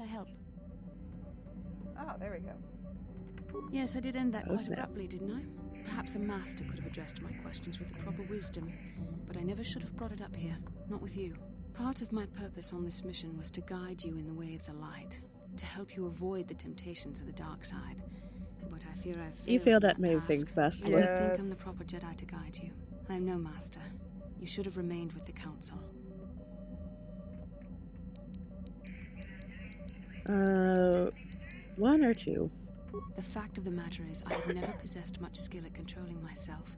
I help? Oh, there we go. Yes, I did end that quite abruptly, didn't I? Perhaps a master could have addressed my questions with the proper wisdom, but I never should have brought it up here, not with you. Part of my purpose on this mission was to guide you in the way of the light, to help you avoid the temptations of the dark side. But I fear I've failed. You failed in at that many task. things, Beth. I don't think I'm the proper Jedi to guide you. I am no master. You should have remained with the Council. One or two? The fact of the matter is, I have never possessed much skill at controlling myself.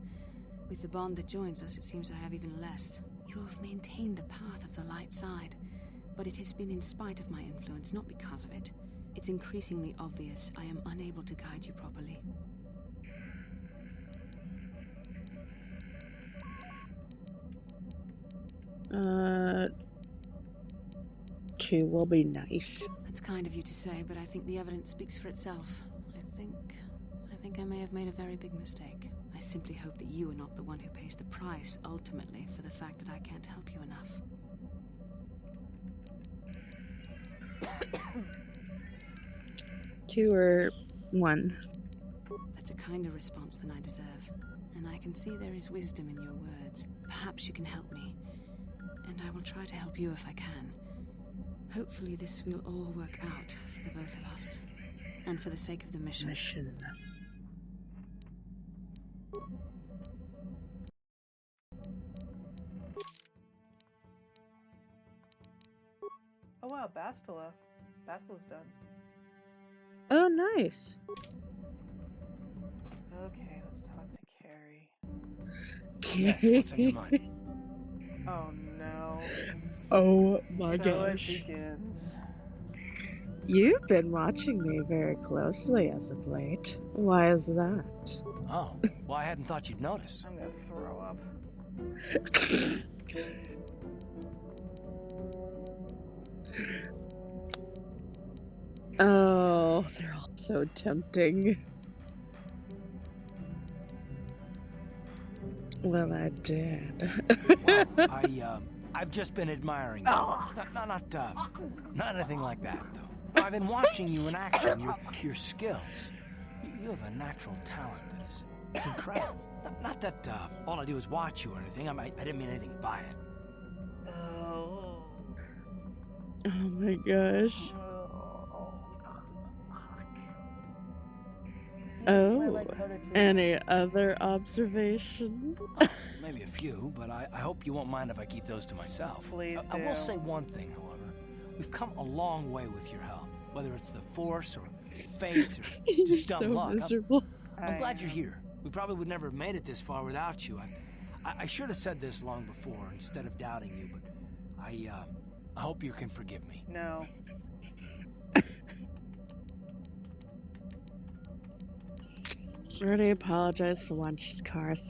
With the bond that joins us, it seems I have even less. You have maintained the path of the light side, but it has been in spite of my influence, not because of it. It's increasingly obvious I am unable to guide you properly. Two will be nice. That's kind of you to say, but I think the evidence speaks for itself. I think I may have made a very big mistake. I simply hope that you are not the one who pays the price, ultimately, for the fact that I can't help you enough. Two or one? That's a kinder response than I deserve. And I can see there is wisdom in your words. Perhaps you can help me. And I will try to help you if I can. Hopefully this will all work out for the both of us. And for the sake of the mission. Oh wow, Bastila. Bastila's done. Oh, nice. Okay, let's talk to Carrie. Yes, what's on your mind? Oh no. Oh my So gosh. it begins. You've been watching me very closely as of late. Why is that? Oh, well, I hadn't thought you'd notice. I'm gonna throw up. Oh, they're all so tempting. Well, I did. Well, I've just been admiring you. Not anything like that, though. I've been watching you in action, your skills. You have a natural talent that is it's incredible. Not that all I do is watch you or anything. I didn't mean anything by it. Oh. Oh my gosh. Oh, any other observations? Maybe a few, but I hope you won't mind if I keep those to myself. Please I will do. say one thing, however. We've come a long way with your help. Whether it's the Force or fate or You're just dumb so luck. miserable. I'm glad you're here. We probably would never have made it this far without you. I should have said this long before instead of doubting you, but I hope you can forgive me. No. I already apologized for once, Karth.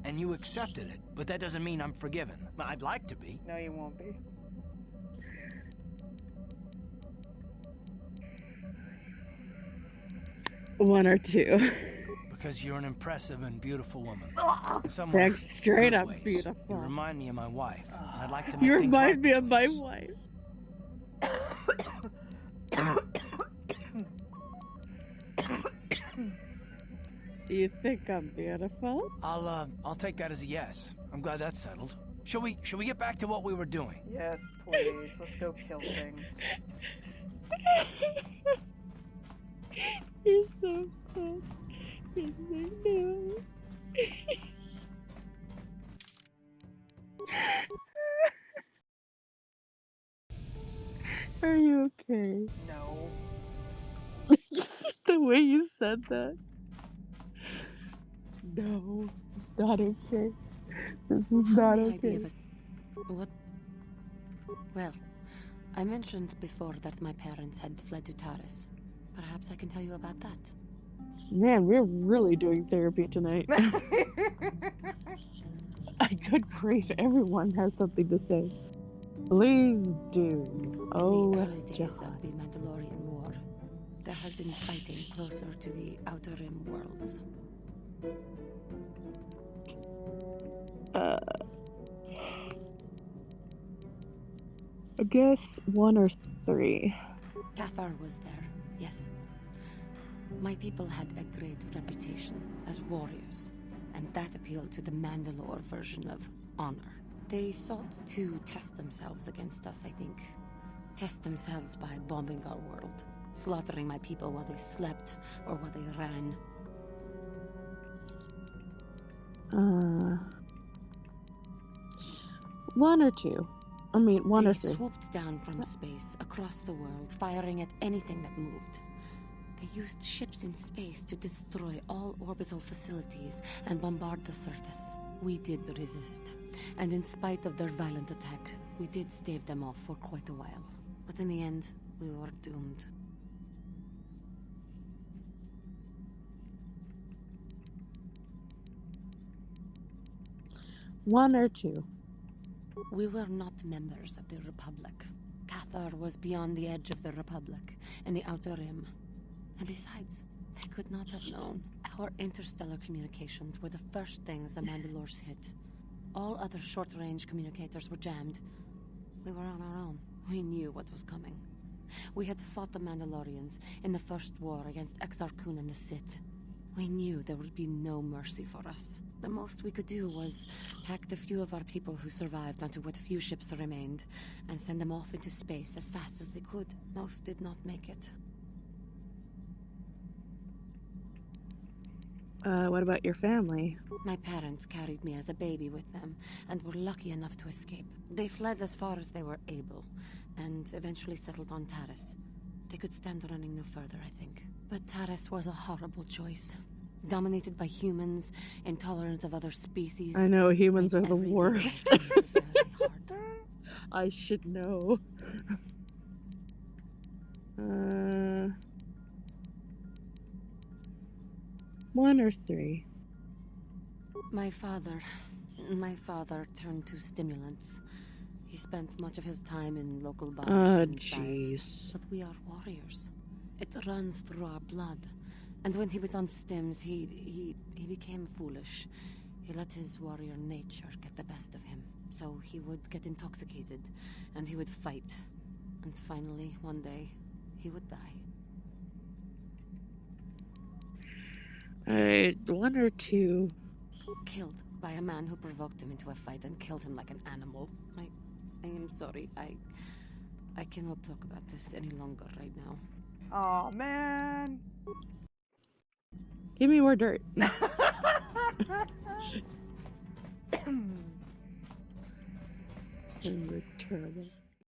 And you accepted it, but that doesn't mean I'm forgiven. I'd like to be. No, you won't be. One or two. Because you're an impressive and beautiful woman. That's straight up You beautiful. remind me of my wife. And I'd like to make You things right remind me of my between us. wife. You think I'm beautiful? I'll take that as a yes. I'm glad that's settled. Shall we get back to what we were doing? Yes, please. Let's go kill things. You're so upset. Yes, I know. Are you okay? No. The way you said that. No, not okay. This is not okay. What? Well, I mentioned before that my parents had fled to Taris. Perhaps I can tell you about that. Man, we're really doing therapy tonight. Good grief, everyone has something to say. Please do. Oh, In the early days God. of the Mandalorian War, there had been fighting closer to the Outer Rim worlds. I guess one or three. Kotor was there, yes. My people had a great reputation as warriors, and that appealed to the Mandalore version of honor. They sought to test themselves against us, I think. Test themselves by bombing our world, slaughtering my people while they slept or while they ran. One or two. I mean, one or They three. swooped down from space, across the world, firing at anything that moved. They used ships in space to destroy all orbital facilities and bombard the surface. We did resist, and in spite of their violent attack, we did stave them off for quite a while. But in the end, we were doomed. One or two. We were not members of the Republic. Kotor was beyond the edge of the Republic, in the Outer Rim. And besides, they could not have known. Our interstellar communications were the first things the Mandalores hit. All other short-range communicators were jammed. We were on our own. We knew what was coming. We had fought the Mandalorians in the first war against Exar Kun and the Sith. We knew there would be no mercy for us. The most we could do was pack the few of our people who survived onto what few ships remained and send them off into space as fast as they could. Most did not make it. What about your family? My parents carried me as a baby with them and were lucky enough to escape. They fled as far as they were able and eventually settled on Taris. They could stand running no further, I think. But Taris was a horrible choice. Dominated by humans, intolerant of other species. I know, humans made are the every day worst. unnecessarily hard. I should know. One or three. My father turned to stimulants. He spent much of his time in local bars and dives. Jeez. But we are warriors. It runs through our blood. And when he was on stims, he became foolish. He let his warrior nature get the best of him. So he would get intoxicated, and he would fight. And finally, one day, he would die. One or two. Killed by a man who provoked him into a fight and killed him like an animal. I am sorry. I cannot talk about this any longer right now. Aw, man. Give me more dirt. You're terrible.